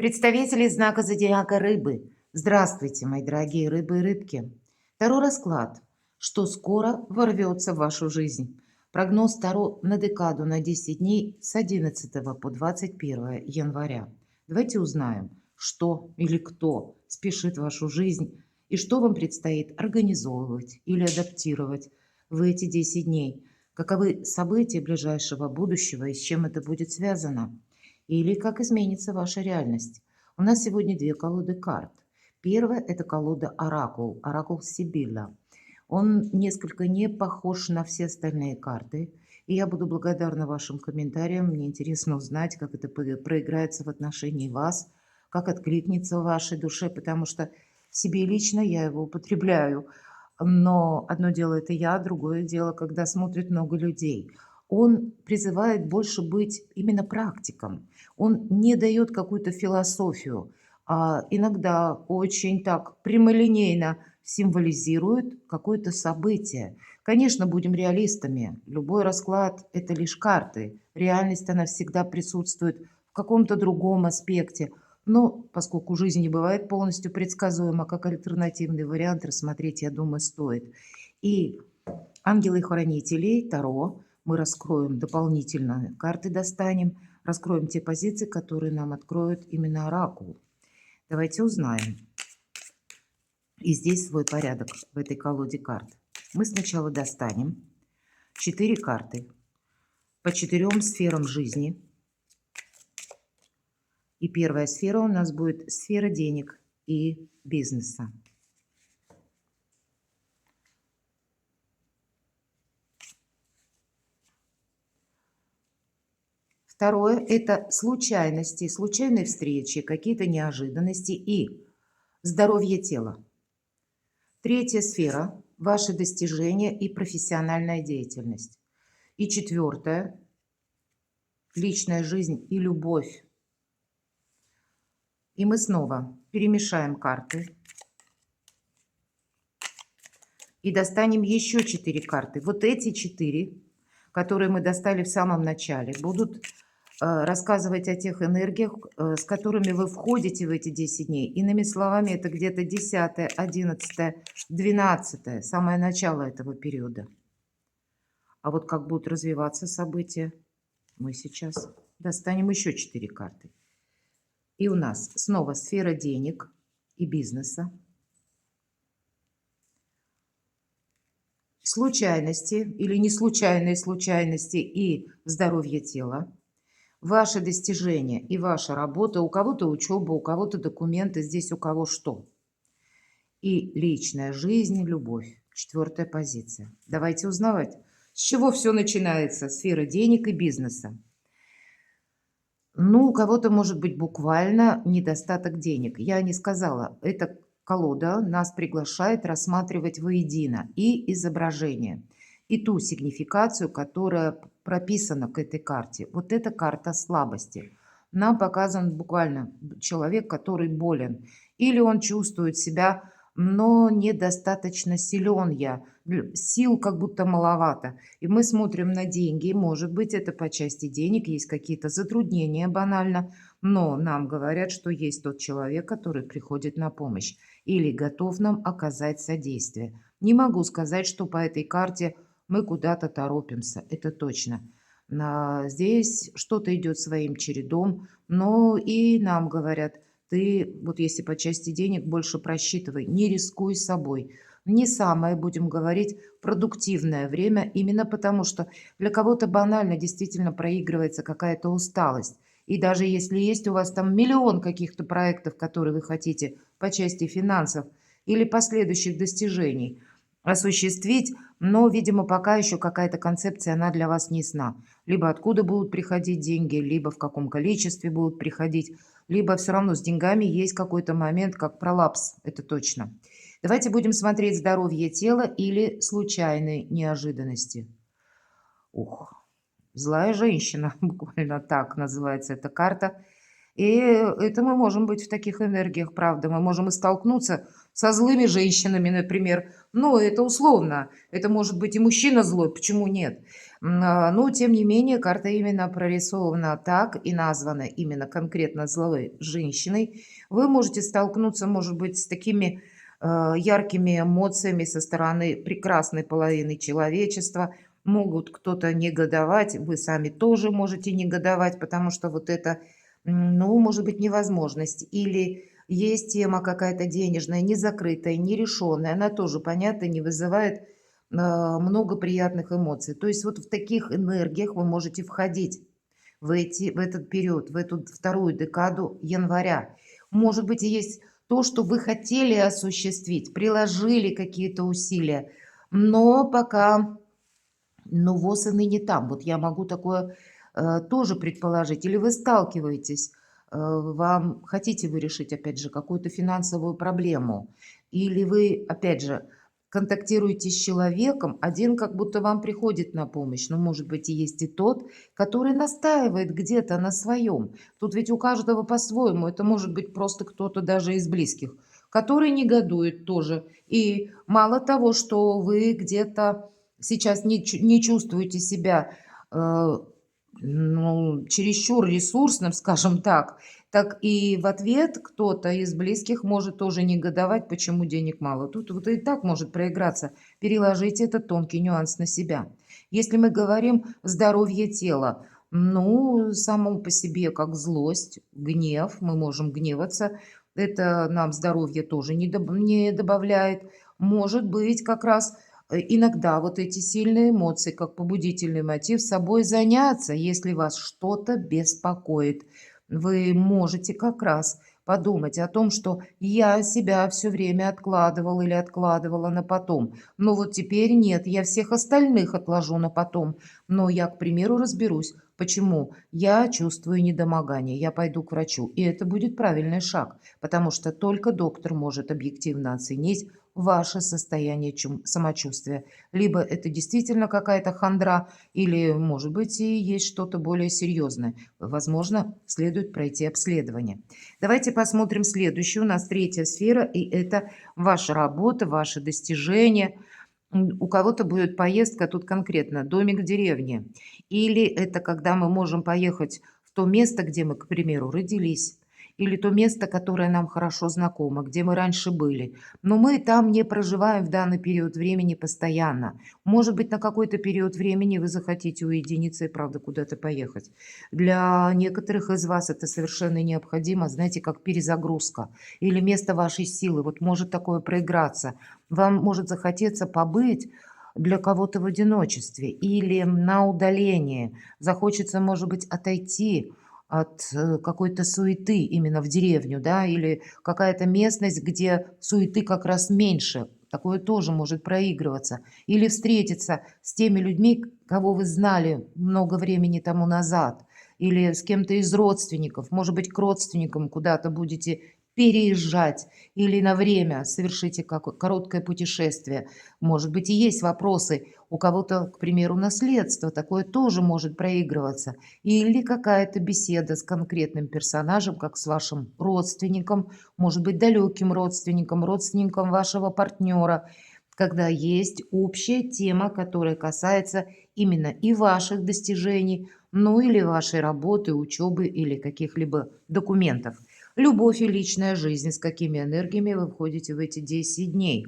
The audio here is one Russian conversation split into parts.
Представители знака зодиака Рыбы. Здравствуйте, мои дорогие рыбы и рыбки. Таро расклад, что скоро ворвется в вашу жизнь. Прогноз Таро на декаду на 10 дней с 11 по 21 января. Давайте узнаем, что или кто спешит в вашу жизнь и что вам предстоит организовывать или адаптировать в эти 10 дней. Каковы события ближайшего будущего и с чем это будет связано? Или как изменится ваша реальность. У нас сегодня две колоды карт. Первая – это колода Оракул, Оракул Сибилла. Он несколько не похож на все остальные карты. И я буду благодарна вашим комментариям. Мне интересно узнать, как это проиграется в отношении вас, как откликнется в вашей душе, потому что себе лично я его употребляю. Но одно дело это я, другое дело, когда смотрит много людей. Он призывает больше быть именно практиком. Он не дает какую-то философию, а иногда очень так прямолинейно символизирует какое-то событие. Конечно, будем реалистами. Любой расклад – это лишь карты. Реальность, она всегда присутствует в каком-то другом аспекте. Но поскольку жизнь не бывает полностью предсказуема, как альтернативный вариант рассмотреть, я думаю, стоит. И ангелы-хранители Таро мы раскроем дополнительно, карты достанем, раскроем те позиции, которые нам откроют именно оракул. Давайте узнаем. И здесь свой порядок в этой колоде карт. Мы сначала достанем 4 карты по 4 сферам жизни. И первая сфера у нас будет сфера денег и бизнеса. Второе – это случайности, случайные встречи, какие-то неожиданности и здоровье тела. Третья сфера – ваши достижения и профессиональная деятельность. И четвертая – личная жизнь и любовь. И мы снова перемешаем карты и достанем еще 4 карты. Вот эти 4, которые мы достали в самом начале, будут рассказывать о тех энергиях, с которыми вы входите в эти 10 дней. Иными словами, это где-то 10, 11, 12, самое начало этого периода. А вот как будут развиваться события, мы сейчас достанем еще 4 карты. И у нас снова сфера денег и бизнеса. Случайности или не случайные случайности и здоровье тела. Ваши достижения и ваша работа, у кого-то учеба, у кого-то документы, здесь у кого что. И личная жизнь, любовь. 4 позиция. Давайте узнавать, с чего все начинается. Сфера денег и бизнеса. Ну, у кого-то может быть буквально недостаток денег. Я не сказала, эта колода нас приглашает рассматривать воедино и изображение, и ту сигнификацию, которая прописана к этой карте. Вот эта карта слабости. Нам показан буквально человек, который болен. Или он чувствует себя, но недостаточно силен я. Сил как будто маловато. И мы смотрим на деньги. Может быть, это по части денег, есть какие-то затруднения банально. Но нам говорят, что есть тот человек, который приходит на помощь или готов нам оказать содействие. Не могу сказать, что по этой карте мы куда-то торопимся. Это точно. Здесь что-то идет своим чередом, но и нам говорят, ты вот если по части денег больше просчитывай, не рискуй собой. Не самое, будем говорить, продуктивное время, именно потому что для кого-то банально действительно проигрывается какая-то усталость. И даже если есть у вас там миллион каких-то проектов, которые вы хотите по части финансов или последующих достижений осуществить, но, видимо, пока еще какая-то концепция, она для вас не ясна. Либо откуда будут приходить деньги, либо в каком количестве будут приходить, либо все равно с деньгами есть какой-то момент, как пролапс, это точно. Давайте будем смотреть здоровье тела или случайные неожиданности. Ух, злая женщина, буквально так называется эта карта. И это мы можем быть в таких энергиях, правда. Мы можем и столкнуться со злыми женщинами, например. Ну, это условно. Это может быть и мужчина злой, почему нет? Но, тем не менее, карта именно прорисована так и названа именно конкретно злой женщиной. Вы можете столкнуться, может быть, с такими яркими эмоциями со стороны прекрасной половины человечества. Могут кто-то негодовать, вы сами тоже можете негодовать, потому что вот это ну, может быть, невозможность. Или есть тема какая-то денежная, не закрытая, не решенная. Она тоже, понятно, не вызывает много приятных эмоций. То есть вот в таких энергиях вы можете входить в этот период, в эту вторую декаду января. Может быть, и есть то, что вы хотели осуществить, приложили какие-то усилия, но пока ну, ВОЗ и ныне там. Вот я могу такое тоже предположить. Или вы сталкиваетесь, вам хотите вы решить, опять же, какую-то финансовую проблему, или вы, опять же, контактируете с человеком, один как будто вам приходит на помощь, но, может быть, и есть и тот, который настаивает где-то на своем. Тут ведь у каждого по-своему. Это может быть просто кто-то даже из близких, который негодует тоже. И мало того, что вы где-то сейчас не чувствуете себя, ну, чересчур ресурсным, скажем так и в ответ кто-то из близких может тоже негодовать, почему денег мало. Тут вот и так может проиграться. Переложите этот тонкий нюанс на себя. Если мы говорим здоровье тела, ну, само по себе как злость, гнев, мы можем гневаться, это нам здоровье тоже не добавляет. Может быть, как раз иногда вот эти сильные эмоции, как побудительный мотив, собой заняться, если вас что-то беспокоит. Вы можете как раз подумать о том, что я себя все время откладывал или откладывала на потом. Но вот теперь нет, я всех остальных отложу на потом. Но я, к примеру, разберусь, почему я чувствую недомогание. Я пойду к врачу. И это будет правильный шаг, потому что только доктор может объективно оценить ваше состояние самочувствия. Либо это действительно какая-то хандра, или, может быть, и есть что-то более серьезное. Возможно, следует пройти обследование. Давайте посмотрим следующую. У нас третья сфера, и это ваша работа, ваши достижения. У кого-то будет поездка, тут конкретно домик в деревне. Или это когда мы можем поехать в то место, где мы, к примеру, родились. Или то место, которое нам хорошо знакомо, где мы раньше были. Но мы там не проживаем в данный период времени постоянно. Может быть, на какой-то период времени вы захотите уединиться и, правда, куда-то поехать. Для некоторых из вас это совершенно необходимо, знаете, как перезагрузка или место вашей силы. Вот может такое проиграться. Вам может захотеться побыть для кого-то в одиночестве или на удалении. Захочется, может быть, отойти от какой-то суеты именно в деревню, да, или какая-то местность, где суеты как раз меньше. Такое тоже может проигрываться. Или встретиться с теми людьми, кого вы знали много времени тому назад. Или с кем-то из родственников. Может быть, к родственникам куда-то будете переезжать или на время совершите короткое путешествие. Может быть, и есть вопросы у кого-то, к примеру, наследство, такое тоже может проигрываться. Или какая-то беседа с конкретным персонажем, как с вашим родственником, может быть, далеким родственником, родственником вашего партнера, когда есть общая тема, которая касается именно и ваших достижений, ну или вашей работы, учебы или каких-либо документов. Любовь и личная жизнь, с какими энергиями вы входите в эти 10 дней.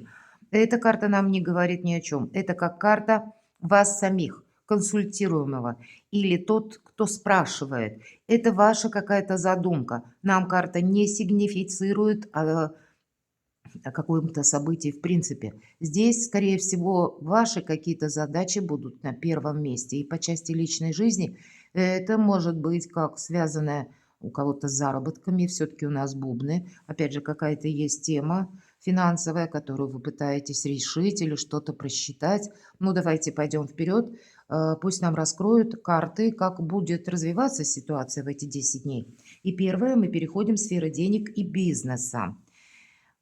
Эта карта нам не говорит ни о чем. Это как карта вас самих, консультируемого, или тот, кто спрашивает. Это ваша какая-то задумка. Нам карта не сигнифицирует о каком-то событии в принципе. Здесь, скорее всего, ваши какие-то задачи будут на первом месте. И по части личной жизни это может быть как связанное у кого-то с заработками, все-таки у нас бубны. Опять же, какая-то есть тема финансовая, которую вы пытаетесь решить или что-то просчитать. Ну, давайте пойдем вперед. Пусть нам раскроют карты, как будет развиваться ситуация в эти 10 дней. И первое, мы переходим в сферу денег и бизнеса.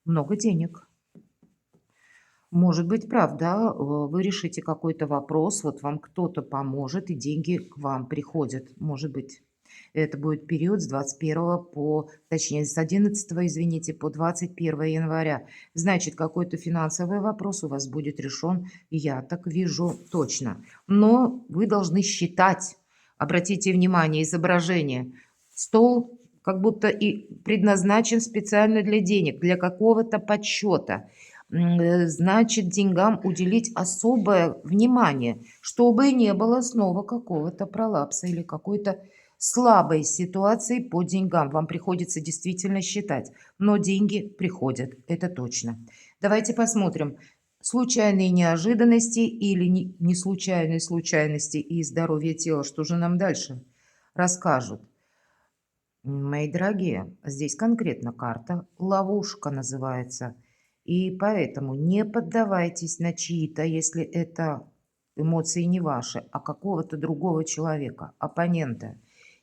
Много денег. Может быть, правда, вы решите какой-то вопрос, вот вам кто-то поможет, и деньги к вам приходят. Может быть. Это будет период с 21 по, точнее, с 11, извините, по 21 января. Значит, какой-то финансовый вопрос у вас будет решен, я так вижу точно. Но вы должны считать, обратите внимание, изображение. Стол как будто и предназначен специально для денег, для какого-то подсчета. Значит, деньгам уделить особое внимание, чтобы не было снова какого-то пролапса или какой-то слабой ситуации по деньгам. Вам приходится действительно считать, но деньги приходят, это точно. Давайте посмотрим, случайные неожиданности или не случайные случайности и здоровье тела, что же нам дальше расскажут. Мои дорогие, здесь конкретно карта ловушка называется. И поэтому не поддавайтесь на чьи-то, если это эмоции не ваши, а какого-то другого человека, оппонента.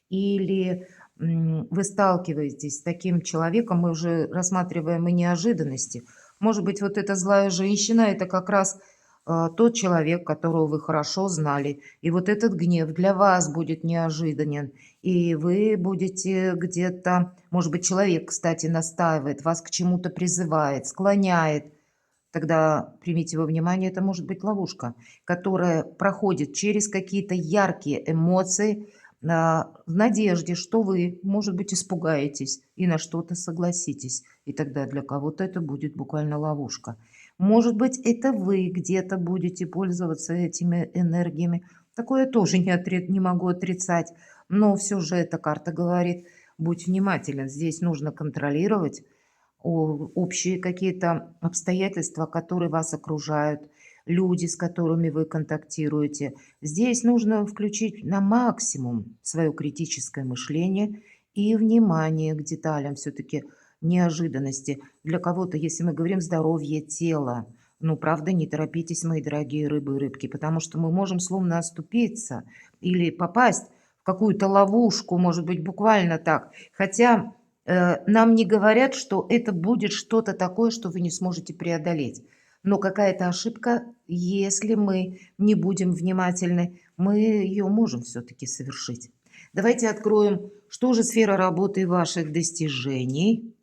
Или вы сталкиваетесь с таким человеком, мы уже рассматриваем и неожиданности. Может быть, вот эта злая женщина, это как раз тот человек, которого вы хорошо знали. И вот этот гнев для вас будет неожиданен. И вы будете где-то, может быть, человек, кстати, настаивает, вас к чему-то призывает, склоняет. Тогда примите во внимание, это может быть ловушка, которая проходит через какие-то яркие эмоции, в надежде, что вы, может быть, испугаетесь и на что-то согласитесь. И тогда для кого-то это будет буквально ловушка. Может быть, это вы где-то будете пользоваться этими энергиями. Такое тоже не могу отрицать. Но все же эта карта говорит, будь внимателен. Здесь нужно контролировать общие какие-то обстоятельства, которые вас окружают, люди, с которыми вы контактируете. Здесь нужно включить на максимум свое критическое мышление и внимание к деталям, все-таки неожиданности. Для кого-то, если мы говорим здоровье тела, ну, правда, не торопитесь, мои дорогие рыбы и рыбки, потому что мы можем словно оступиться или попасть в какую-то ловушку, может быть, буквально так. Хотя нам не говорят, что это будет что-то такое, что вы не сможете преодолеть. Но какая-то ошибка, если мы не будем внимательны, мы ее можем все-таки совершить. Давайте откроем, что же сфера работы ваших достижений.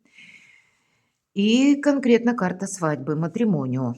И конкретно карта свадьбы, матримонио.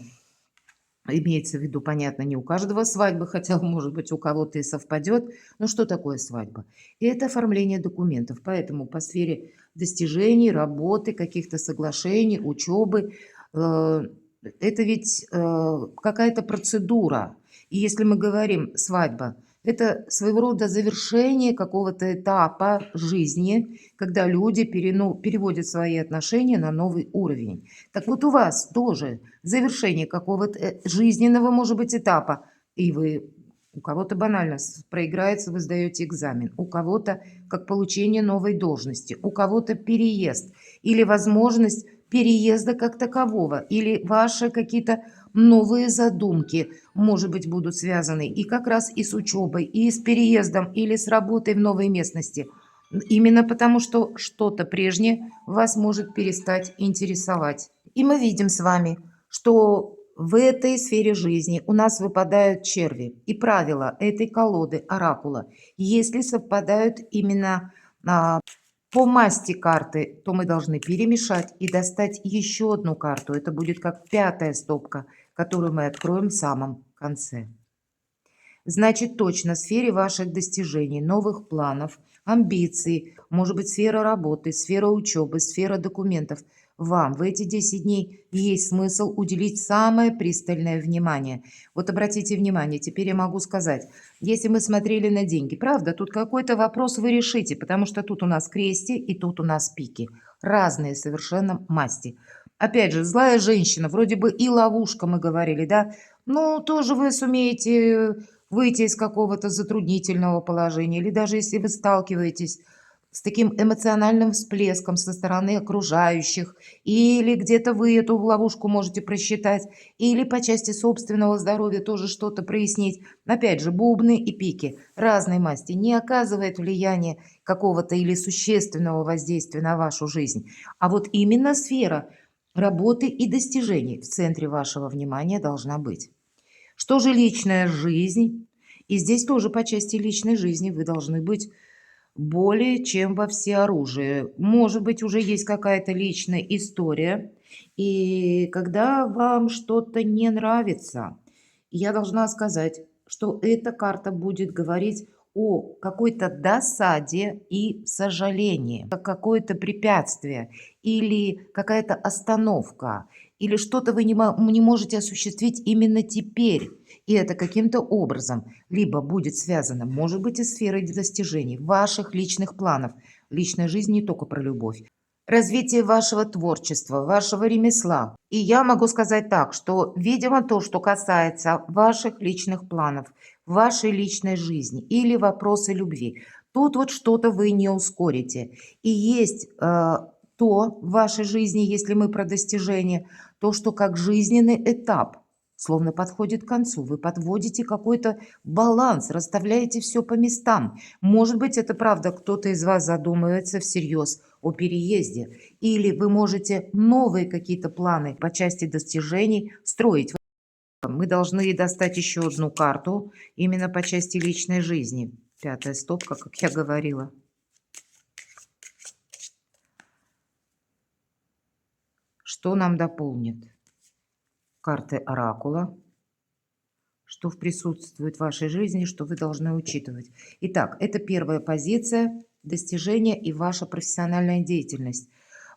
Имеется в виду, понятно, не у каждого свадьбы, хотя, может быть, у кого-то и совпадет. Но что такое свадьба? И это оформление документов. Поэтому по сфере достижений, работы, каких-то соглашений, учебы, это ведь какая-то процедура. И если мы говорим свадьба, это своего рода завершение какого-то этапа жизни, когда люди переводят свои отношения на новый уровень. Так вот у вас тоже завершение какого-то жизненного, может быть, этапа. И вы, у кого-то банально проиграется, вы сдаете экзамен. У кого-то как получение новой должности. У кого-то переезд. Или возможность переезда как такового. Или ваши какие-то новые задумки, может быть, будут связаны и как раз и с учебой, и с переездом, или с работой в новой местности. Именно потому, что что-то прежнее вас может перестать интересовать. И мы видим с вами, что в этой сфере жизни у нас выпадают черви. И правила этой колоды, оракула, если совпадают именно по масти карты, то мы должны перемешать и достать еще одну карту. Это будет как 5-я стопка, которую мы откроем в самом конце. Значит, точно в сфере ваших достижений, новых планов, амбиций, может быть, сфера работы, сфера учебы, сфера документов. Вам в эти 10 дней есть смысл уделить самое пристальное внимание. Вот обратите внимание, теперь я могу сказать, если мы смотрели на деньги, правда, тут какой-то вопрос вы решите, потому что тут у нас крести и тут у нас пики. Разные совершенно масти. Опять же, злая женщина, вроде бы и ловушка, мы говорили, да? Ну, тоже вы сумеете выйти из какого-то затруднительного положения, или даже если вы сталкиваетесь с таким эмоциональным всплеском со стороны окружающих, или где-то вы эту ловушку можете просчитать, или по части собственного здоровья тоже что-то прояснить. Опять же, бубны и пики разной масти не оказывает влияния какого-то или существенного воздействия на вашу жизнь. А вот именно сфера работы и достижений в центре вашего внимания должна быть. Что же личная жизнь? И здесь тоже по части личной жизни вы должны быть более чем во всеоружии. Может быть, уже есть какая-то личная история, и когда вам что-то не нравится, я должна сказать, что эта карта будет говорить о какой-то досаде и сожалении, как какое-то препятствие или какая-то остановка, или что-то вы не можете осуществить именно теперь. И это каким-то образом либо будет связано, может быть, и с сферой достижений, ваших личных планов. Личная жизнь не только про любовь. Развитие вашего творчества, вашего ремесла. И я могу сказать так, что, видимо, то, что касается ваших личных планов, вашей личной жизни или вопросы любви, тут вот что-то вы не ускорите. И есть то в вашей жизни, если мы про достижение, то, что как жизненный этап словно подходит к концу. Вы подводите какой-то баланс, расставляете все по местам. Может быть, это правда, кто-то из вас задумывается всерьез о переезде. Или вы можете новые какие-то планы по части достижений строить. Мы должны достать еще одну карту именно по части личной жизни. Пятая стопка, как я говорила. Что нам дополнит? Карты оракула. Что присутствует в вашей жизни, что вы должны учитывать. Итак, это первая позиция, достижения и ваша профессиональная деятельность.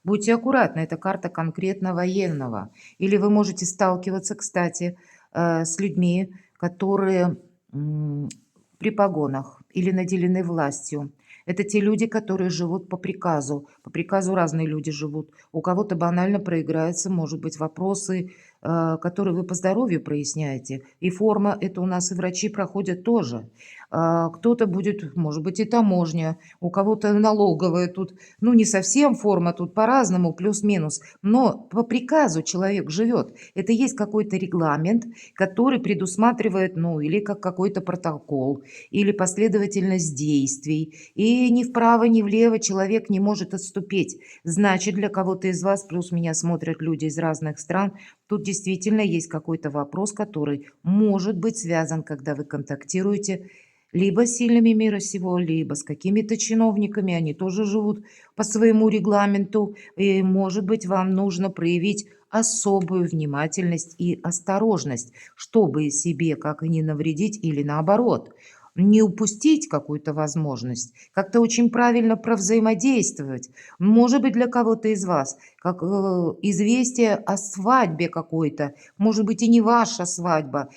Будьте аккуратны, это карта конкретно военного. Или вы можете сталкиваться, кстати, с людьми, которые при погонах или наделены властью. Это те люди, которые живут по приказу. По приказу разные люди живут. У кого-то банально проиграются, может быть, вопросы, которые вы по здоровью проясняете. И форма, это у нас и врачи проходят тоже. Кто-то будет, может быть, и таможня, у кого-то налоговая тут. Ну, не совсем форма, тут по-разному, плюс-минус. Но по приказу человек живет. Это есть какой-то регламент, который предусматривает, ну, или как какой-то протокол, или последовательность действий. И ни вправо, ни влево человек не может отступить. Значит, для кого-то из вас, плюс меня смотрят люди из разных стран, тут действительно есть какой-то вопрос, который может быть связан, когда вы контактируете либо с сильными мира сего, либо с какими-то чиновниками, они тоже живут по своему регламенту, и, может быть, вам нужно проявить особую внимательность и осторожность, чтобы себе как и не навредить или наоборот, не упустить какую-то возможность, как-то очень правильно провзаимодействовать. Может быть, для кого-то из вас, как известие о свадьбе какой-то, может быть, и не ваша свадьба,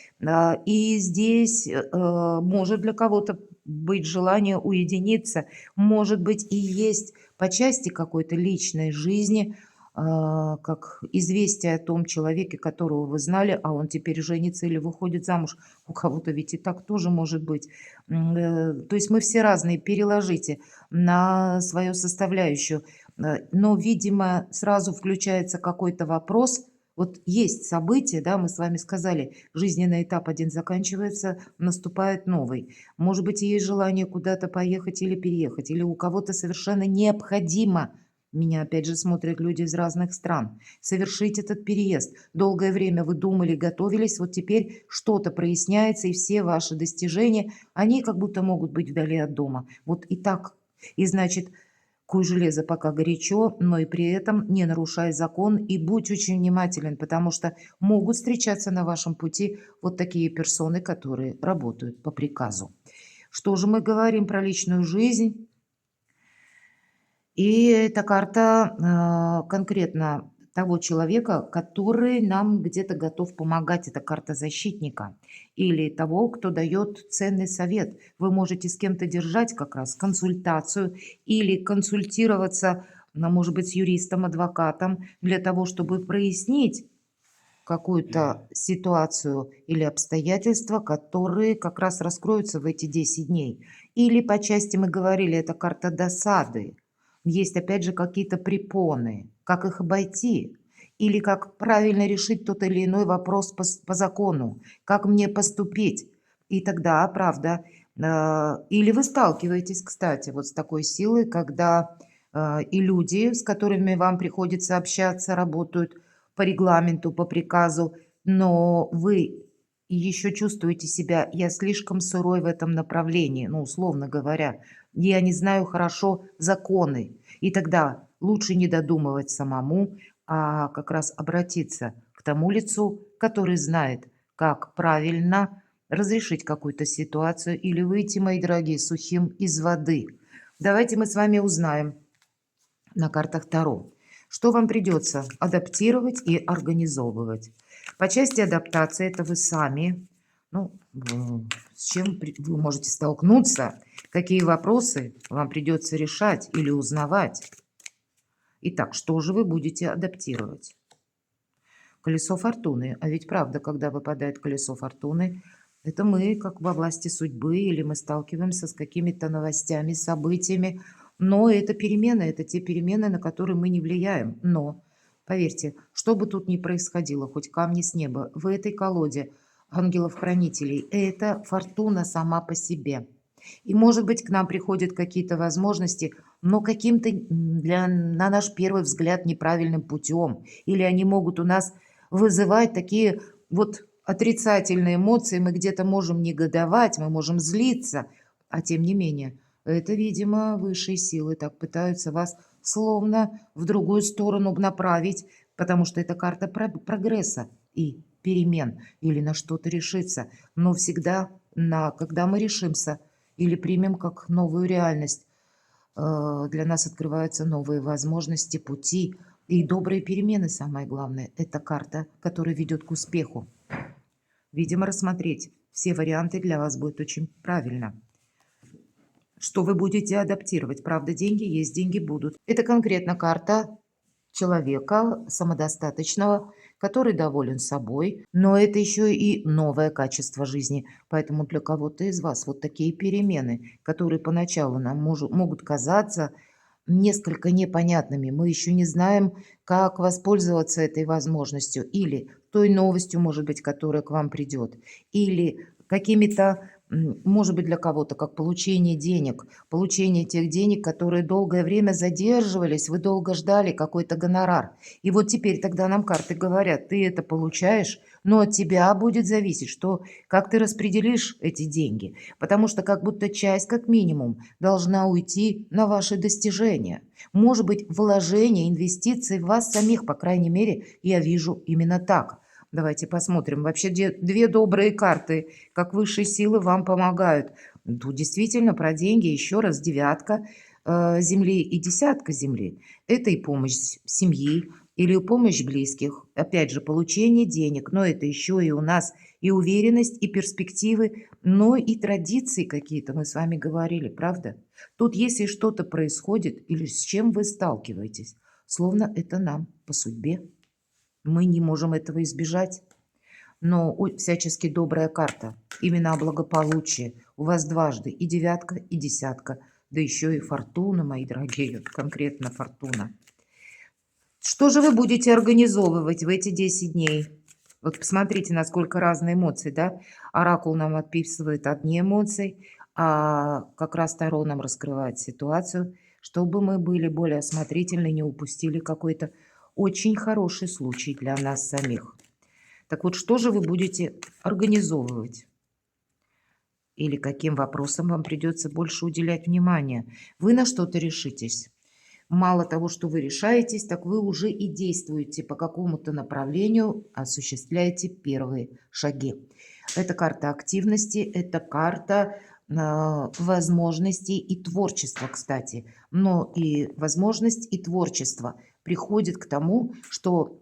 и здесь может для кого-то быть желание уединиться, может быть, и есть по части какой-то личной жизни, как известие о том человеке, которого вы знали, а он теперь женится или выходит замуж. У кого-то ведь и так тоже может быть. То есть мы все разные, переложите на свою составляющую. Но, видимо, сразу включается какой-то вопрос. Вот есть событие, да, мы с вами сказали, жизненный этап один заканчивается, наступает новый. Может быть, и есть желание куда-то поехать или переехать, или у кого-то совершенно необходимо. Меня опять же смотрят люди из разных стран. Совершить этот переезд. Долгое время вы думали, готовились, вот теперь что-то проясняется, и все ваши достижения, они как будто могут быть вдали от дома. Вот и так. И значит, куй железо пока горячо, но и при этом не нарушай закон и будь очень внимателен, потому что могут встречаться на вашем пути вот такие персоны, которые работают по приказу. Что же мы говорим про личную жизнь? И эта карта конкретно того человека, который нам где-то готов помогать. Это карта защитника или того, кто дает ценный совет. Вы можете с кем-то держать как раз консультацию или консультироваться, ну, может быть, с юристом, адвокатом для того, чтобы прояснить какую-то ситуацию или обстоятельства, которые как раз раскроются в эти 10 дней. Или по части мы говорили, это карта досады. Есть опять же какие-то препоны, как их обойти, или как правильно решить тот или иной вопрос по закону, как мне поступить. И тогда, правда, или вы сталкиваетесь, кстати, вот с такой силой, когда и люди, с которыми вам приходится общаться, работают по регламенту, по приказу, но вы еще чувствуете себя, я слишком сырой в этом направлении, ну, условно говоря. я не знаю хорошо законы. И тогда лучше не додумывать самому, а как раз обратиться к тому лицу, который знает, как правильно разрешить какую-то ситуацию или выйти, мои дорогие, сухим из воды. Давайте мы с вами узнаем на картах Таро, что вам придется адаптировать и организовывать. По части адаптации это вы сами, ну, с чем вы можете столкнуться, какие вопросы вам придется решать или узнавать. Итак, что же вы будете адаптировать? Колесо фортуны. А ведь правда, когда выпадает колесо фортуны, это мы как во власти судьбы, или мы сталкиваемся с какими-то новостями, событиями. Но это перемены, это те перемены, на которые мы не влияем. Но, поверьте, что бы тут ни происходило, хоть камни с неба, в этой колоде ангелов-хранителей, это фортуна сама по себе. И, может быть, к нам приходят какие-то возможности, но каким-то, на наш первый взгляд, неправильным путем. Или они могут у нас вызывать такие вот отрицательные эмоции. Мы где-то можем негодовать, мы можем злиться. А тем не менее, это, видимо, высшие силы так пытаются вас словно в другую сторону направить, потому что это карта прогресса и перемен, или на что-то решиться. Но всегда, когда мы решимся или примем как новую реальность, для нас открываются новые возможности, пути и добрые перемены, самое главное. Это карта, которая ведет к успеху. Видимо, рассмотреть все варианты для вас будет очень правильно. Что вы будете адаптировать? Правда, деньги есть, деньги будут. Это конкретно карта человека самодостаточного, который доволен собой, но это еще и новое качество жизни. Поэтому для кого-то из вас вот такие перемены, которые поначалу нам могут казаться несколько непонятными, мы еще не знаем, как воспользоваться этой возможностью или той новостью, может быть, которая к вам придет, или какими-то, может быть, для кого-то, как получение тех денег, которые долгое время задерживались, вы долго ждали какой-то гонорар. И вот теперь тогда нам карты говорят, ты это получаешь, но от тебя будет зависеть, что, как ты распределишь эти деньги. Потому что как будто часть, как минимум, должна уйти на ваши достижения. Может быть, вложение, инвестиции в вас самих, по крайней мере, я вижу именно так. Давайте посмотрим. Вообще две добрые карты, как высшие силы вам помогают. Тут действительно про деньги. Еще раз, девятка земли и десятка земли. Это и помощь семьи или помощь близких. Опять же, получение денег. Но это еще и у нас и уверенность, и перспективы, но и традиции какие-то, мы с вами говорили, правда? Тут если что-то происходит или с чем вы сталкиваетесь, словно это нам по судьбе. Мы не можем этого избежать. Но всячески добрая карта. Именно о благополучии. У вас дважды и девятка, и десятка. Да еще и фортуна, мои дорогие. Конкретно фортуна. Что же вы будете организовывать в эти 10 дней? Вот посмотрите, насколько разные эмоции, да? Оракул нам описывает одни эмоции, а как раз Таро нам раскрывает ситуацию, чтобы мы были более осмотрительны, не упустили какой-то очень хороший случай для нас самих. Так вот, что же вы будете организовывать? Или каким вопросам вам придется больше уделять внимание? Вы на что-то решитесь. Мало того, что вы решаетесь, так вы уже и действуете по какому-то направлению, осуществляете первые шаги. Это карта активности, это карта возможностей и творчества, кстати. Но и возможность, и творчество приходит к тому, что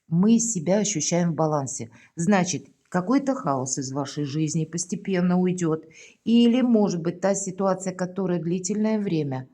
мы себя ощущаем в балансе. Значит, какой-то хаос из вашей жизни постепенно уйдет. Или, может быть, та ситуация, которая длительное время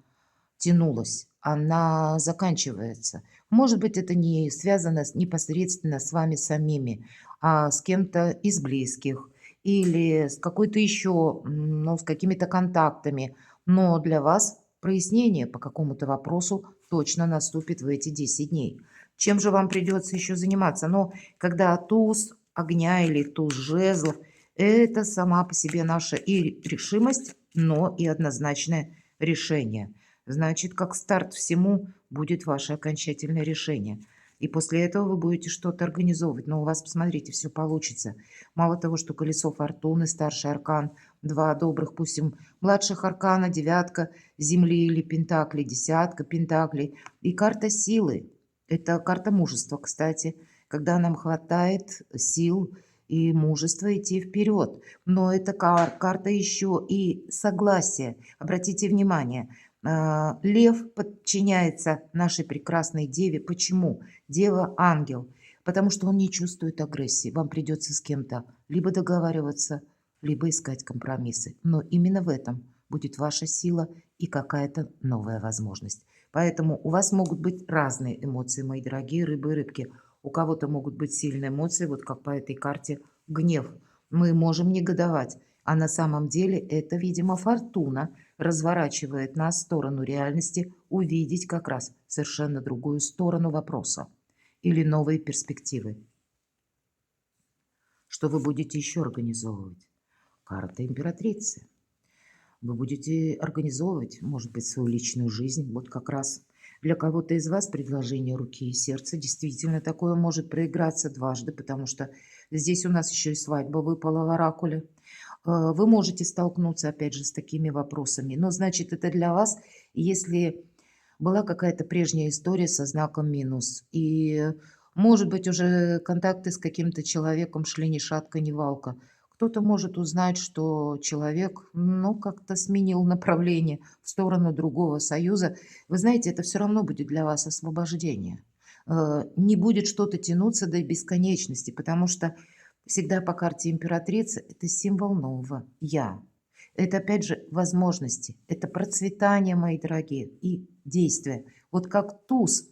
тянулась, она заканчивается. Может быть, это не связано непосредственно с вами самими, а с кем-то из близких или с какой-то еще, ну, с какими-то контактами. Но для вас прояснение по какому-то вопросу точно наступит в эти 10 дней. Чем же вам придется еще заниматься? Но когда туз огня или туз жезлов, это сама по себе наша и решимость, но и однозначное решение. Значит, как старт всему будет ваше окончательное решение. И после этого вы будете что-то организовывать. Но у вас, посмотрите, все получится. Мало того, что колесо фортуны, старший аркан, два добрых, пусть и младших аркана, девятка земли или пентакли, десятка пентаклей. И карта силы. Это карта мужества, кстати, когда нам хватает сил и мужества идти вперед. Но это карта еще и согласия. Обратите внимание, лев подчиняется нашей прекрасной деве. Почему? Дева ангел. Потому что он не чувствует агрессии. Вам придется с кем-то либо договариваться, либо искать компромиссы. Но именно в этом будет ваша сила и какая-то новая возможность. Поэтому у вас могут быть разные эмоции, мои дорогие рыбы и рыбки. У кого-то могут быть сильные эмоции, вот как по этой карте гнев. Мы можем негодовать, а на самом деле это, видимо, фортуна разворачивает нас в сторону реальности, увидеть как раз совершенно другую сторону вопроса или новые перспективы. Что вы будете еще организовывать? Карта императрицы. Вы будете организовывать, может быть, свою личную жизнь. Вот как раз для кого-то из вас предложение руки и сердца действительно такое может проиграться дважды, потому что здесь у нас еще и свадьба выпала в оракуле. Вы можете столкнуться, опять же, с такими вопросами. Но, значит, это для вас, если была какая-то прежняя история со знаком минус. И, может быть, уже контакты с каким-то человеком шли ни шатка, ни валка. Кто-то может узнать, что человек, ну, как-то сменил направление в сторону другого союза. Вы знаете, это все равно будет для вас освобождение. Не будет что-то тянуться до бесконечности, потому что всегда по карте императрицы это символ нового «я». Это, опять же, возможности, это процветание, мои дорогие, и действия. Вот как туз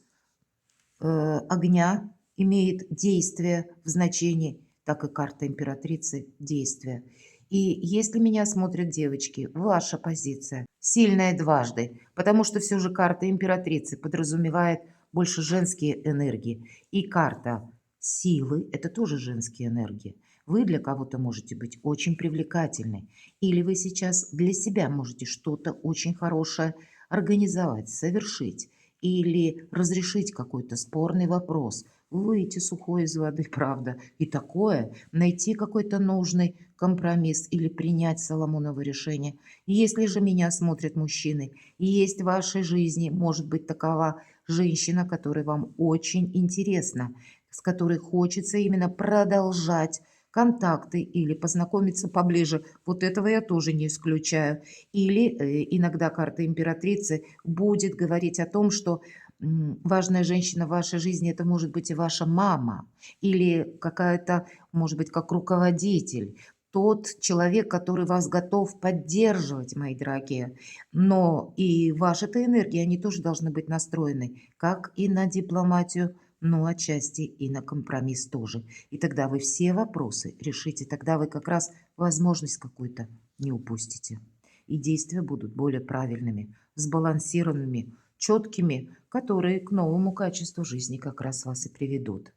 огня имеет действие в значении, так и карта императрицы действия. И если меня смотрят девочки, ваша позиция сильная дважды, потому что все же карта императрицы подразумевает больше женские энергии. И карта силы– это тоже женские энергии. Вы для кого-то можете быть очень привлекательной. Или вы сейчас для себя можете что-то очень хорошее организовать, совершить. Или разрешить какой-то спорный вопрос, выйти сухой из воды, правда, и такое, найти какой-то нужный компромисс или принять Соломоново решение. И если же меня смотрят мужчины, и есть в вашей жизни, может быть, такова женщина, которая вам очень интересна, с которой хочется именно продолжать контакты или познакомиться поближе. Вот этого я тоже не исключаю. Или иногда карта императрицы будет говорить о том, что важная женщина в вашей жизни это может быть и ваша мама, или какая-то, может быть, как руководитель. Тот человек, который вас готов поддерживать, мои дорогие. Но и ваши-то энергии, они тоже должны быть настроены, как и на дипломатию, но отчасти и на компромисс тоже. И тогда вы все вопросы решите, тогда вы как раз возможность какую-то не упустите. И действия будут более правильными, сбалансированными, четкими, которые к новому качеству жизни как раз вас и приведут.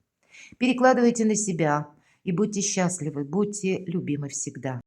Перекладывайте на себя и будьте счастливы, будьте любимы всегда.